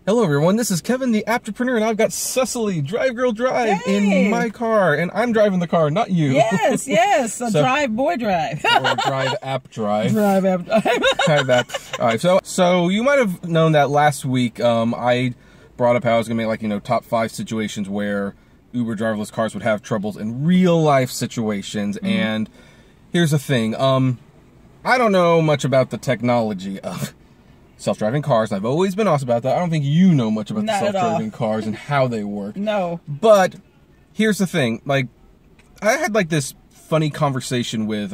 Hello everyone, this is Kevin the Aptrepreneur, and I've got Cecily, Drive Girl Drive, in my car, and I'm driving the car, not you. Yes, yes, drive boy drive. Or drive app drive. Drive app drive. Drive app. Alright, so you might have known that last week I brought up how I was going to make, like, you know, top 5 situations where Uber driverless cars would have troubles in real life situations, and here's the thing, I don't know much about the technology of self-driving cars, and I've always been asked about that. I don't think you know much about the self-driving cars and how they work. No. But here's the thing, like, I had like this funny conversation with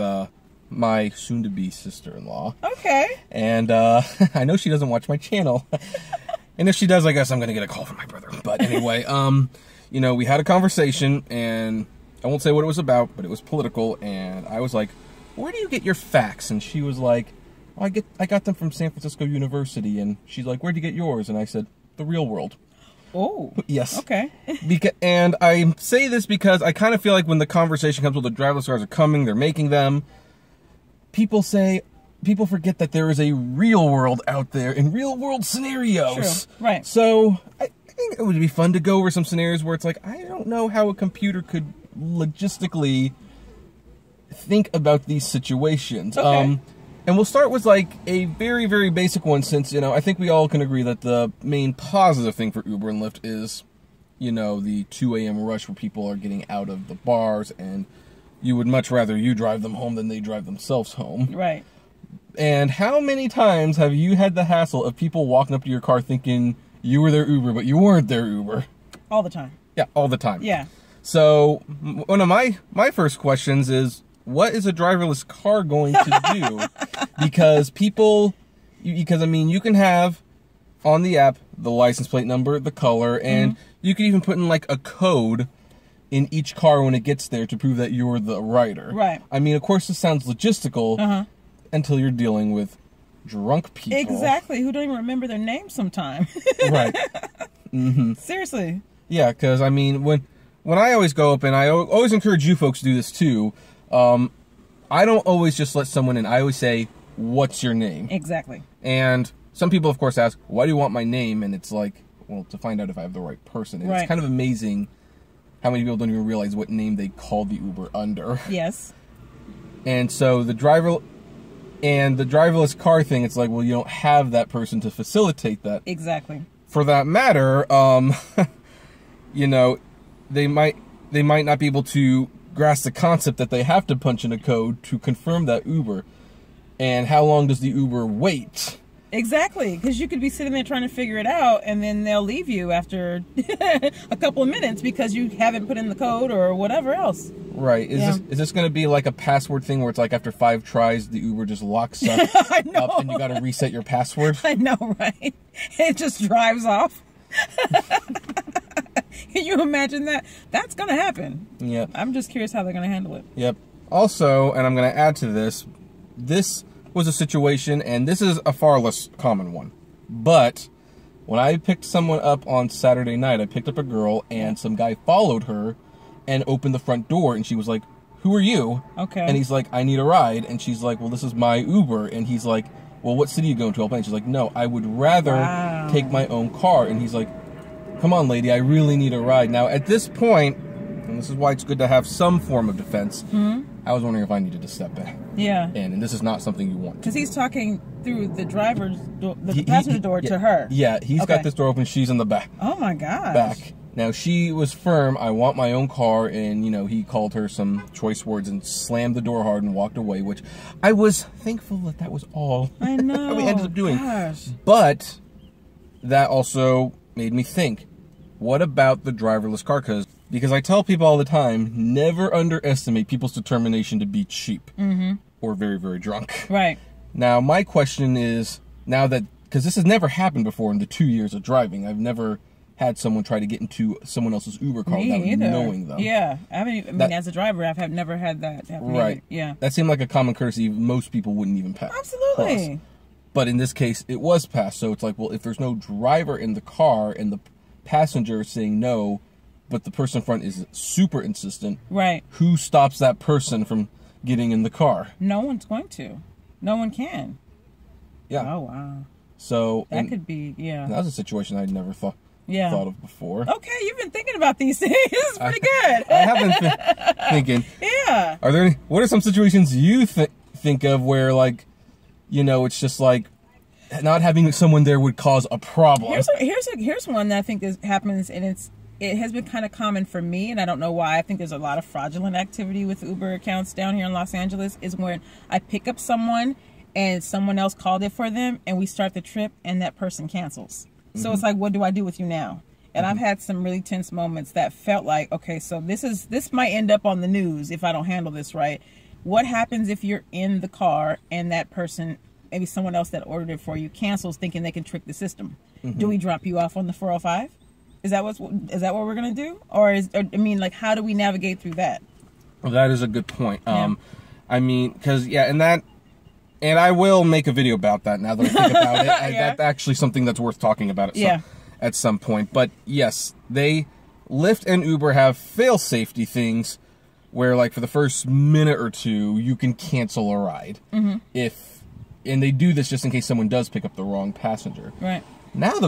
my soon-to-be sister-in-law. Okay. And I know she doesn't watch my channel. And if she does, I guess I'm gonna get a call from my brother. But anyway, you know, we had a conversation, and I won't say what it was about, but it was political, and I was like, where do you get your facts? And she was like, I got them from San Francisco University. And she's like, where'd you get yours? And I said, the real world. Oh. Yes. Okay. And I say this because I kind of feel like when the conversation comes with the driverless cars are coming, they're making them, people forget that there is a real world out there in real world scenarios. True. Right. So I think it would be fun to go over some scenarios where it's like, I don't know how a computer could logistically think about these situations. Okay. And we'll start with like a very, very basic one, since, you know, I think we all can agree that the main positive thing for Uber and Lyft is, you know, the 2 a.m. rush where people are getting out of the bars, and you would much rather you drive them home than they drive themselves home. Right. And how many times have you had the hassle of people walking up to your car thinking you were their Uber, but you weren't their Uber? All the time. Yeah, all the time. Yeah. So one of my first questions is, what is a driverless car going to do? Because I mean, you can have on the app the license plate number, the color, and you can even put in like a code in each car when it gets there to prove that you're the rider. Right. I mean, of course, this sounds logistical until you're dealing with drunk people. Exactly. Who don't even remember their name sometime. Right. Seriously. Yeah, because I mean, when I always go up, and I always encourage you folks to do this too, I don't always just let someone in. I always say, what's your name? Exactly. And some people, of course, ask, why do you want my name? And it's like, well, to find out if I have the right person. And It's kind of amazing how many people don't even realize what name they call the Uber under. Yes. And so the driverless car thing, it's like, well, you don't have that person to facilitate that. Exactly. For that matter, you know, they might not be able to grasp the concept that they have to punch in a code to confirm that Uber. And how long does the Uber wait? Exactly, because you could be sitting there trying to figure it out, and then they'll leave you after a couple of minutes because you haven't put in the code or whatever else. Right. Is this going to be like a password thing where it's like after 5 tries, the Uber just locks up, I know. up and you got to reset your password? I know, right? It just drives off. Can you imagine that? That's going to happen. Yep. I'm just curious how they're going to handle it. Yep. Also, and I'm going to add to this, this was a situation, and this is a far less common one, but when I picked someone up on Saturday night, I picked up a girl, and some guy followed her and opened the front door, and she was like, who are you? Okay. And he's like, I need a ride. And she's like, well, this is my Uber. And he's like, well, what city are you going to? And she's like, no, I would rather take my own car. And he's like, come on, lady, I really need a ride. Now, at this point, and this is why it's good to have some form of defense, I was wondering if I needed to step back. Yeah. And this is not something you want. Because he's talking through the driver's door, the passenger door to her. Yeah, he's got this door open, she's in the back. Oh my gosh. Back. Now, she was firm, I want my own car, and, you know, he called her some choice words and slammed the door hard and walked away, which I was thankful that was all I know. we ended up doing. Gosh. But that also made me think, what about the driverless car? Because I tell people all the time, never underestimate people's determination to be cheap or very, very drunk. Right. Now, my question is, now that, because this has never happened before in the 2 years of driving, I've never had someone try to get into someone else's Uber car without knowing them. Yeah. I mean, as a driver, I've never had that happen. Right. Either. Yeah. That seemed like a common courtesy most people wouldn't even pass. Absolutely. But in this case, it was passed. So it's like, well, if there's no driver in the car and the passenger is saying no, but the person in front is super insistent, right? Who stops that person from getting in the car? No one's going to. No one can. Yeah. Oh, wow. So that could be, yeah. That was a situation I'd never thought of before. Okay, you've been thinking about these things. It's pretty good. I have been thinking. Yeah. What are some situations you think of where, like, you know, it's just like not having someone there would cause a problem? Here's one that I think happens, and it has been kind of common for me, and I don't know why. I think there's a lot of fraudulent activity with Uber accounts down here in Los Angeles, is when I pick up someone and someone else called it for them, and we start the trip, and that person cancels. So it's like, what do I do with you now? And I've had some really tense moments that felt like, okay, so this might end up on the news if I don't handle this right. What happens if you're in the car and that person, maybe someone else that ordered it for you, cancels thinking they can trick the system? Do we drop you off on the 405? Is that what we're gonna do? How do we navigate through that? Well, that is a good point. I mean, because and I will make a video about that now that I think about it. That's actually something that's worth talking about at some point. But yes, Lyft and Uber have fail safety things where, like, for the first minute or two, you can cancel a ride. And they do this just in case someone does pick up the wrong passenger. Right. Now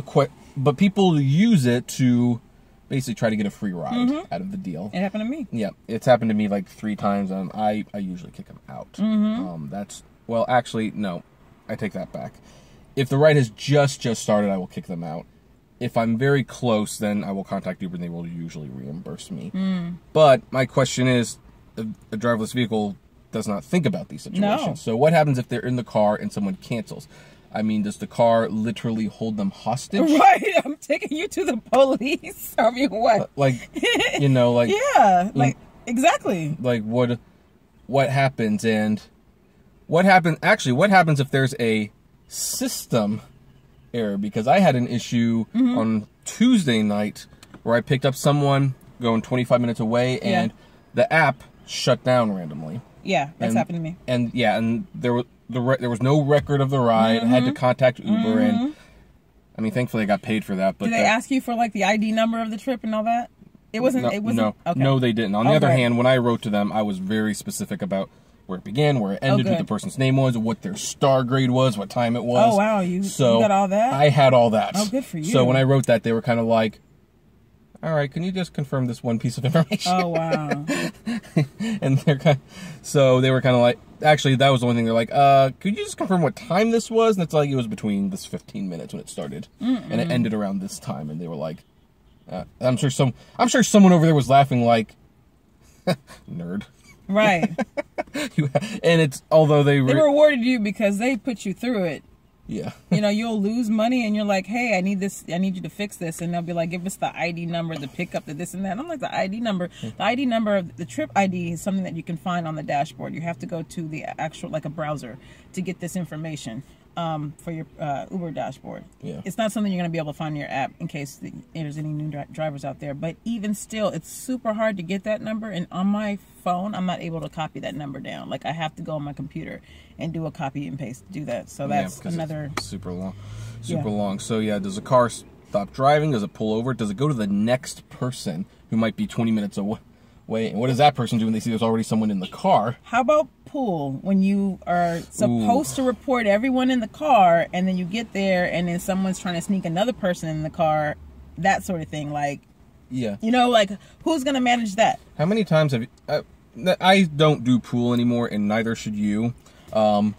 but people use it to basically try to get a free ride out of the deal. It happened to me. Yeah, it's happened to me like 3 times. I usually kick them out. Well, actually, no. I take that back. If the ride has just started, I will kick them out. If I'm very close, then I will contact Uber and they will usually reimburse me. But my question is, a driverless vehicle does not think about these situations. No. So what happens if they're in the car and someone cancels? I mean, does the car literally hold them hostage? Right, I'm taking you to the police. I mean, what? Exactly. Like, what happens, and what happens if there's a system error? Because I had an issue on Tuesday night where I picked up someone going 25 minutes away, and the app shut down randomly. Yeah, that's happened to me. And there was no record of the ride. I had to contact Uber, and I mean, thankfully I got paid for that. But did they ask you for, like, the ID number of the trip and all that? It wasn't. No, okay. No, they didn't. On the other hand, when I wrote to them, I was very specific about where it began, where it ended, who the person's name was, what their star grade was, what time it was. Oh wow, you got all that? I had all that. Oh, good for you. So when I wrote that, they were kind of like, all right, can you just confirm this one piece of information? Oh, wow. And so they were kind of like, actually, that was the one thing. They're like, could you just confirm what time this was? And it's like, it was between this 15 minutes when it started. And it ended around this time. And they were like, I'm sure someone over there was laughing like, nerd. Right. And it's, although they rewarded you because they put you through it. Yeah. You'll lose money and you're like, hey, I need you to fix this. And they'll be like, give us the ID number, the pickup, the this and that. And I'm like, the ID number? The ID number of the trip ID is something that you can find on the dashboard. You have to go to the actual, like a browser, to get this information for your Uber dashboard. Yeah. It's not something you're going to be able to find in your app in case there's any new drivers out there. But even still, it's super hard to get that number. And on my phone, I'm not able to copy that number down. Like, I have to go on my computer and do a copy and paste to do that. So that's another... super long. So yeah, does a car stop driving? Does it pull over? Does it go to the next person who might be 20 minutes away? And what does that person do when they see there's already someone in the car? How about pull, when you are supposed to report everyone in the car, and then you get there and then someone's trying to sneak another person in the car, that sort of thing. Like, like, who's going to manage that? How many times have you... I don't do pool anymore, and neither should you. That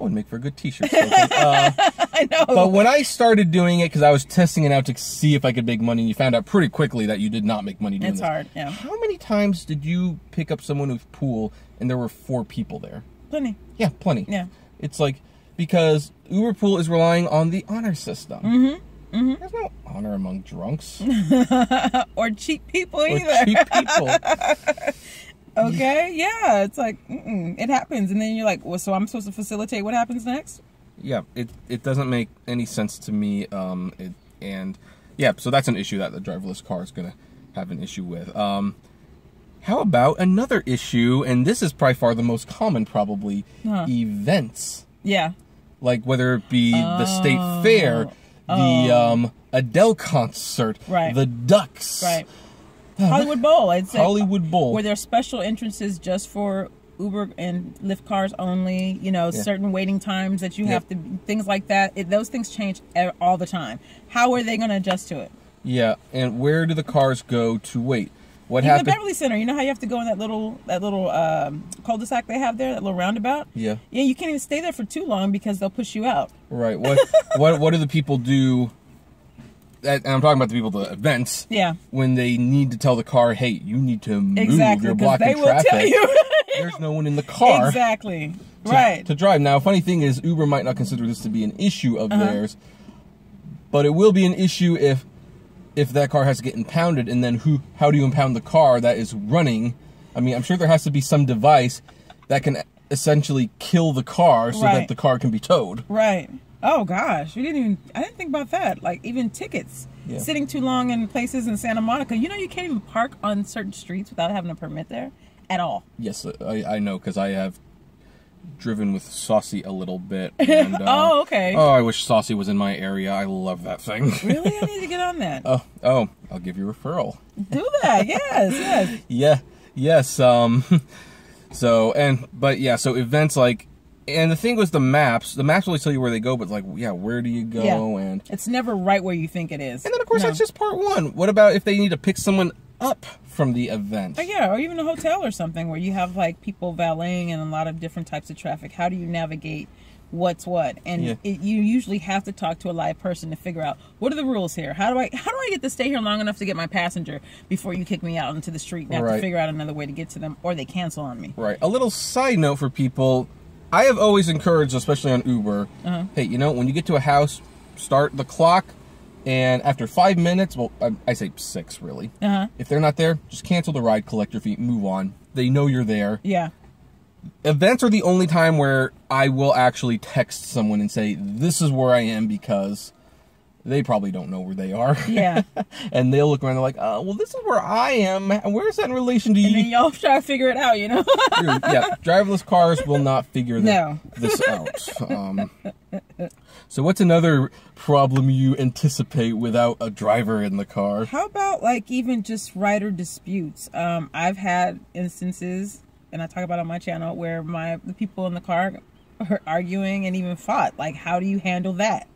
would make for a good t-shirt. I know. But when I started doing it, because I was testing it out to see if I could make money, and you found out pretty quickly that you did not make money doing this. It's hard, yeah. How many times did you pick up someone with pool and there were 4 people there? Plenty. Yeah, plenty. Yeah. It's like, because Uber Pool is relying on the honor system. There's no honor among drunks. Or cheap people either. Okay, yeah, it's like, it happens. And then you're like, well, so I'm supposed to facilitate what happens next? Yeah, it doesn't make any sense to me. So that's an issue that the driverless car is going to have an issue with. How about another issue, and this is by far the most common, probably, events. Yeah. Like, whether it be the state fair, the Adele concert, the Ducks. Right. Hollywood Bowl, I'd say. Hollywood Bowl. Were there special entrances just for Uber and Lyft cars only, you know, certain waiting times that you have to, things like that. Those things change all the time. How are they going to adjust to it? Yeah, and where do the cars go to wait? What Even happened? the Beverly Center, you know how you have to go in that little cul-de-sac they have there, that little roundabout? Yeah. Yeah, you can't even stay there for too long because they'll push you out. Right. What do the people do? And I'm talking about the people at the events. Yeah. When they need to tell the car, hey, you need to move. Exactly, You're because blocking they will traffic. tell you. There's no one in the car. Exactly. Right. To drive. Now, funny thing is, Uber might not consider this to be an issue of theirs, but it will be an issue if that car has to get impounded, and then how do you impound the car that is running? I mean, I'm sure there has to be some device that can essentially kill the car so that the car can be towed. Right. Oh gosh, I didn't think about that. Like even tickets, sitting too long in places in Santa Monica. You know, you can't even park on certain streets without having a permit there at all. Yes, I know, because I have driven with Saucy a little bit. And, oh, okay. Oh, I wish Saucy was in my area. I love that thing. Really? I need to get on that. Oh, I'll give you a referral. Do that, yes. Yes. So events like, and the thing was the maps really tell you where they go, but like, where do you go? Yeah. And it's never right where you think it is. And then of course that's just part one. What about if they need to pick someone up from the event? Or even a hotel or something where you have like people valeting and a lot of different types of traffic. How do you navigate what's what? And you usually have to talk to a live person to figure out what are the rules here. How do I get to stay here long enough to get my passenger before you kick me out into the street and have to figure out another way to get to them, or they cancel on me. Right. A little side note for people. I have always encouraged, especially on Uber, hey, you know, when you get to a house, start the clock, and after 5 minutes, well, I say 6, really. If they're not there, just cancel the ride, collect your fee, move on. They know you're there. Yeah. Events are the only time where I will actually text someone and say, this is where I am, because they probably don't know where they are. Yeah. And they'll look around and they're like, well, this is where I am. Where's that in relation to you? And then y'all try to figure it out, you know? Yeah, driverless cars will not figure this out. So what's another problem you anticipate without a driver in the car? How about like even just rider disputes? I've had instances, and I talk about it on my channel, where the people in the car are arguing and even fought. Like, how do you handle that?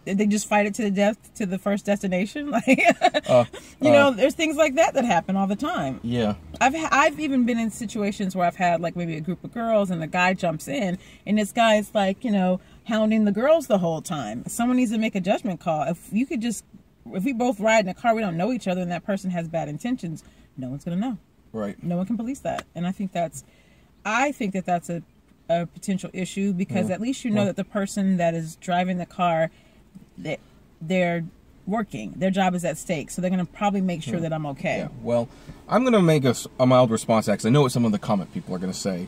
Did they just fight it to the death to the first destination? Like, you know, there's things like that happen all the time. Yeah. I've even been in situations where I've had like maybe a group of girls and the guy jumps in and this guy's like, you know, hounding the girls the whole time. Someone needs to make a judgment call. If we both ride in a car, we don't know each other, and that person has bad intentions, no one's gonna know. Right. No one can police that. And I think that's a potential issue, because at least you know that the person that is driving the car, they're working. Their job is at stake, so they're going to probably make sure that I'm okay. Yeah. Well, I'm going to make a mild response, because I know what some of the comment people are going to say.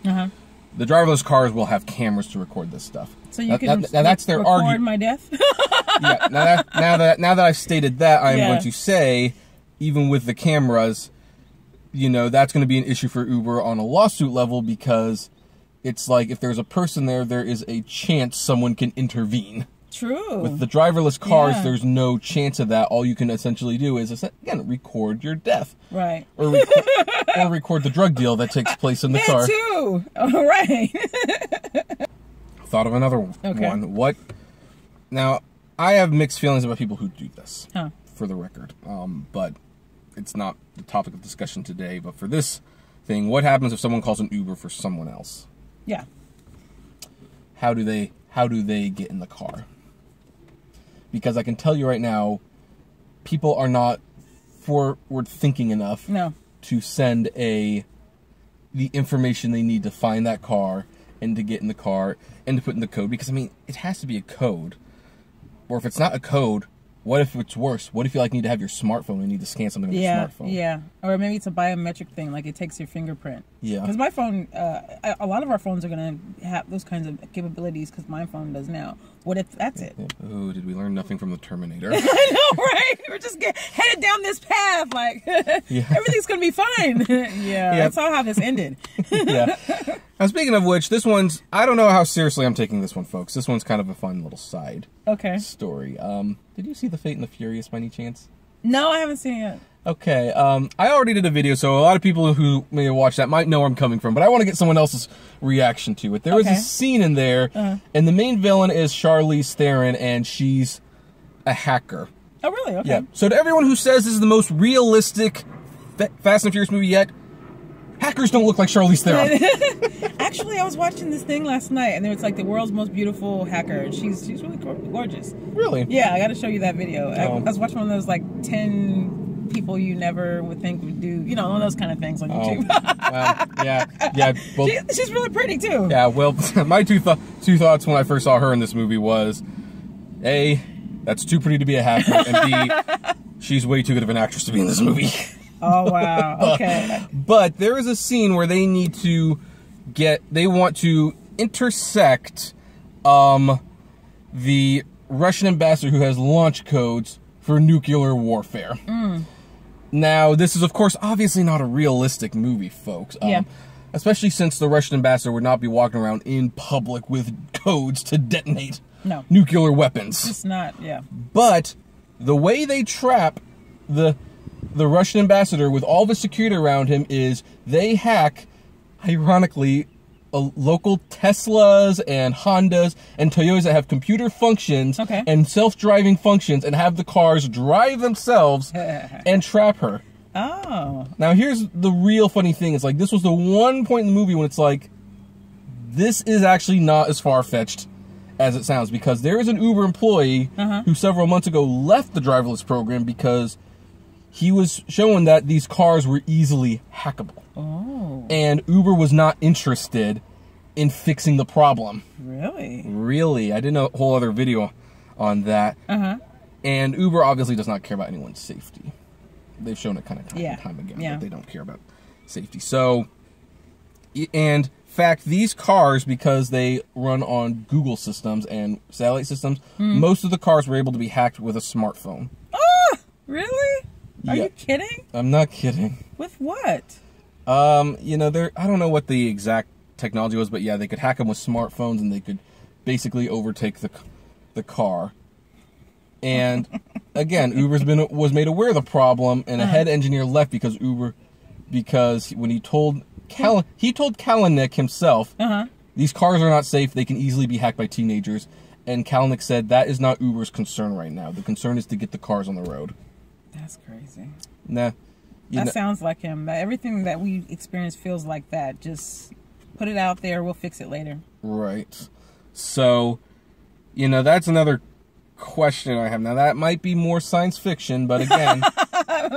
The driverless cars will have cameras to record this stuff. So you can that's their record my death? Yeah. Now that I've stated that, I'm going to say, even with the cameras, you know, that's going to be an issue for Uber on a lawsuit level, because it's like if there's a person there is a chance someone can intervene. True. With the driverless cars, there's no chance of that. All you can essentially do is, again, record your death. Right. Or record the drug deal that takes place in the car. That too. All right. Thought of another one. What? Now, I have mixed feelings about people who do this, for the record. But it's not the topic of discussion today. But for this thing, what happens if someone calls an Uber for someone else? Yeah. How do they get in the car? Because I can tell you right now, people are not forward thinking enough to send the information they need to find that car and to get in the car and to put in the code. Because I mean, it has to be a code. Or if it's not a code, what if it's worse? What if you need to have your smartphone and need to scan something on your smartphone? Yeah. Or maybe it's a biometric thing, like it takes your fingerprint. Yeah. Because my phone, a lot of our phones are going to have those kinds of capabilities, because my phone does now. What if that's it? Oh, did we learn nothing from the Terminator? I know, right? We're just headed down this path, like, everything's going to be fine. That's how this ended. Now, speaking of which, this one's, I don't know how seriously I'm taking this one, folks. This one's kind of a fun little side story. Did you see The Fate and the Furious by any chance? No, I haven't seen it yet. Okay, I already did a video, so a lot of people who may have watched that might know where I'm coming from, but I want to get someone else's reaction to it. There was a scene in there, and the main villain is Charlize Theron, and she's a hacker. Oh, really? Okay. Yeah. So to everyone who says this is the most realistic Fast and Furious movie yet, hackers don't look like Charlize Theron. Actually, I was watching this thing last night, and it's like the world's most beautiful hacker, and she's really gorgeous. Really? Yeah, I got to show you that video. I was watching one of those like 10 people you never would think would do, you know, one of those kind of things on YouTube. Well, yeah. Well, she's really pretty too. Yeah. Well, my two thoughts when I first saw her in this movie was, A, that's too pretty to be a hacker, and B, she's way too good of an actress to be in this movie. Oh, wow. Okay. But there is a scene where they need to they want to intersect the Russian ambassador who has launch codes for nuclear warfare. Now, this is, of course, obviously not a realistic movie, folks. Especially since the Russian ambassador would not be walking around in public with codes to detonate nuclear weapons. It's not, yeah. But the way they trap the Russian ambassador with all the security around him is they hack, ironically, local Teslas and Hondas and Toyotas that have computer functions and self-driving functions and have the cars drive themselves and trap her. Oh. Now, here's the real funny thing. It's like, this was the one point in the movie when it's like, this is actually not as far-fetched as it sounds, because there is an Uber employee who several months ago left the driverless program because he was showing that these cars were easily hackable. Oh. And Uber was not interested in fixing the problem. Really? Really. I did a whole other video on that. And Uber obviously does not care about anyone's safety. They've shown it kind of time and time again, but they don't care about safety. So, and in fact, these cars, because they run on Google systems and satellite systems, most of the cars were able to be hacked with a smartphone. Oh, really? Are you kidding? I'm not kidding. With what? You know, I don't know what the exact technology was, but yeah, they could hack them with smartphones, and they could basically overtake the car. And again, was made aware of the problem, and a head engineer left because when he told Kalanick himself, these cars are not safe, they can easily be hacked by teenagers, and Kalanick said that is not Uber's concern right now. The concern is to get the cars on the road. That's crazy. Nah. That sounds like him. Everything that we experience feels like that. Just put it out there, we'll fix it later. Right. So, you know, that's another question I have. Now, that might be more science fiction, but again,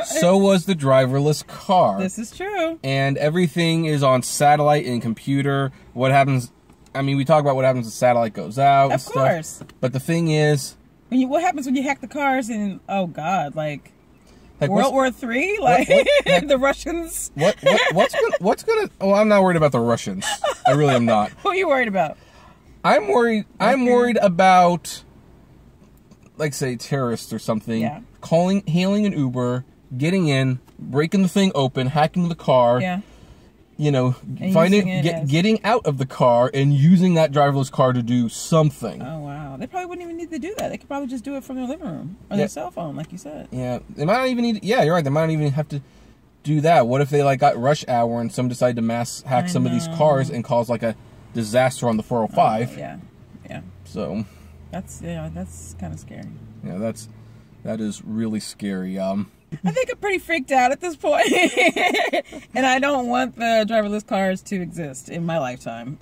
so was the driverless car. This is true. And everything is on satellite and computer. What happens, I mean, we talk about what happens when satellite goes out and stuff. Of course. But the thing is, what happens when you hack the cars and, oh God, like World War III? Like, the Russians? What's gonna, well, I'm not worried about the Russians. I really am not. Who are you worried about? I'm worried about, like, say, terrorists or something, hailing an Uber, getting in, breaking the thing open, hacking the car, you know, getting out of the car and using that driverless car to do something. Oh, wow. They probably wouldn't even need to do that. They could probably just do it from their living room or their cell phone, like you said. Yeah. They might not even need, you're right. They might not even have to do that. What if they, like, got rush hour and some decided to mass hack some of these cars and cause, like, a disaster on the 405? Yeah. So. That's kind of scary. Yeah, that is really scary. I think I'm pretty freaked out at this point. And I don't want the driverless cars to exist in my lifetime.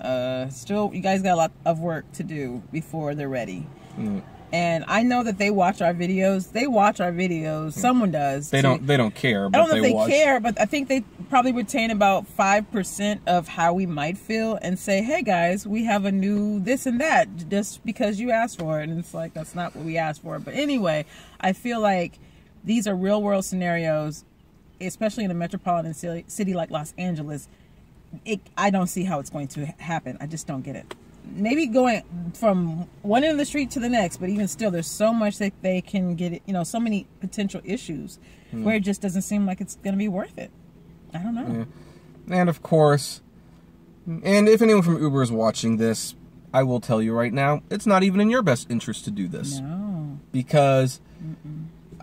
Still, you guys got a lot of work to do before they're ready. And I know that they watch our videos. Someone does. They don't care. But I don't know if they care, but I think they probably retain about 5% of how we might feel and say, hey guys, we have a new this and that just because you asked for it. And it's like, that's not what we asked for. But anyway, I feel like these are real world scenarios, especially in a metropolitan city like Los Angeles. I don't see how it's going to happen. I just don't get it. Maybe going from one end of the street to the next, but even still, there's so much that they can get it, you know, so many potential issues where it just doesn't seem like it's going to be worth it. I don't know. And of course, and if anyone from Uber is watching this, I will tell you right now, it's not even in your best interest to do this. No. Because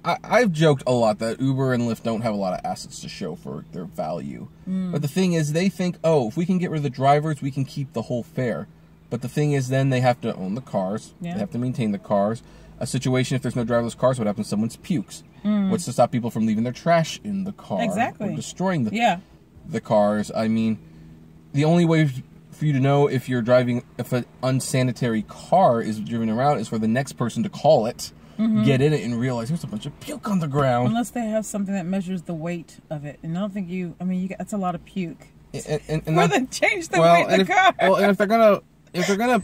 I've joked a lot that Uber and Lyft don't have a lot of assets to show for their value. But the thing is, they think, oh, if we can get rid of the drivers, we can keep the whole fare. But the thing is, then they have to own the cars. Yeah. They have to maintain the cars. A situation, if there's no driverless cars, what happens? Someone's pukes. What's to stop people from leaving their trash in the car? Exactly. Or destroying the cars. I mean, the only way for you to know if you're driving, if an unsanitary car is driven around, is for the next person to call it, get in it, and realize there's a bunch of puke on the ground. Unless they have something that measures the weight of it. And I don't think that's a lot of puke. And then change the weight of the car. Well, and if they're gonna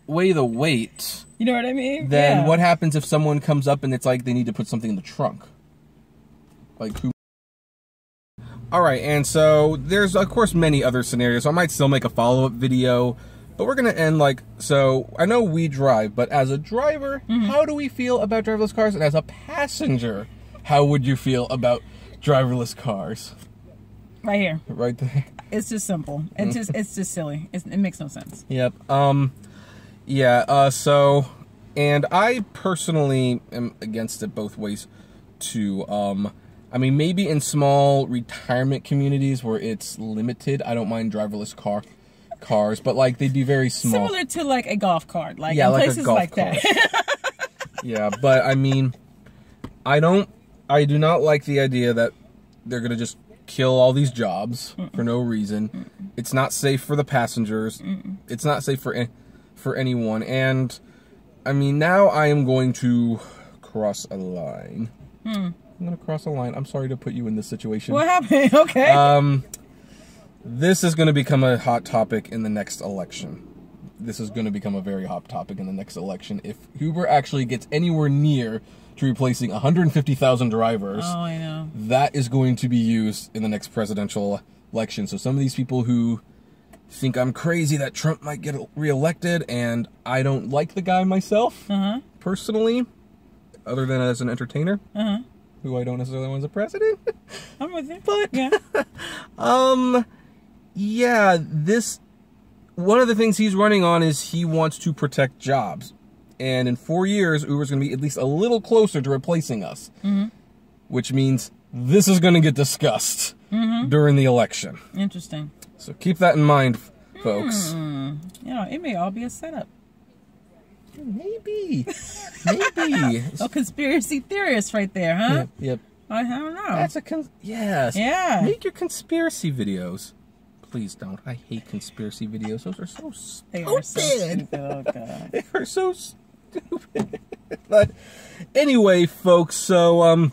weigh the weight, you know what I mean? Then what happens if someone comes up and it's like they need to put something in the trunk? Like who? All right, and so there's of course many other scenarios. So I might still make a follow-up video, but we're gonna end so I know we drive, but as a driver, how do we feel about driverless cars? And as a passenger, how would you feel about driverless cars? Right here. Right there. It's just simple. It's just silly. It makes no sense. Yep. Yeah. So, and I personally am against it both ways too. I mean, maybe in small retirement communities where it's limited, I don't mind driverless cars, but like they'd be very small. Similar to like a golf cart, like yeah, in like places a golf like cart. that. Yeah, but I mean, I do not like the idea that they're gonna just kill all these jobs for no reason. It's not safe for the passengers. It's not safe for anyone. And I mean, now I am going to cross a line. I'm going to cross a line. I'm sorry to put you in this situation. What happened? Okay. This is going to become a hot topic in the next election. This is going to become a very hot topic in the next election. If Uber actually gets anywhere near to replacing 150,000 drivers, oh, I know, that is going to be used in the next presidential election. So some of these people who think I'm crazy that Trump might get reelected, and I don't like the guy myself, personally, other than as an entertainer, who I don't necessarily want as a president. I'm with you. But, yeah. Yeah, one of the things he's running on is he wants to protect jobs. And in 4 years, Uber's going to be at least a little closer to replacing us. Which means this is going to get discussed during the election. Interesting. So keep that in mind, folks. Yeah, it may all be a setup. Maybe. Maybe. A conspiracy theorist right there, huh? Yep. I don't know. That's yes. Yeah. Make your conspiracy videos. Please don't. I hate conspiracy videos. Those are so stupid. They are so stupid. Oh, God. They are so stupid. But anyway, folks, so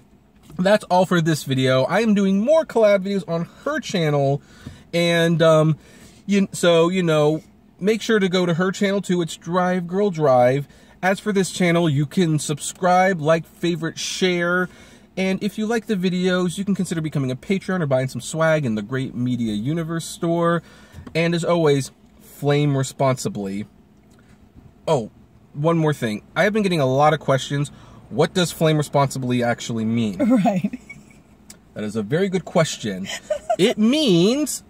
that's all for this video. I am doing more collab videos on her channel, and make sure to go to her channel too. It's Drive Girl Drive. As for this channel, you can subscribe, like, favorite, share. And if you like the videos, you can consider becoming a Patreon or buying some swag in the Great Media Universe store. And as always, flame responsibly. Oh, one more thing. I have been getting a lot of questions. What does flame responsibly actually mean? Right. That is a very good question. It means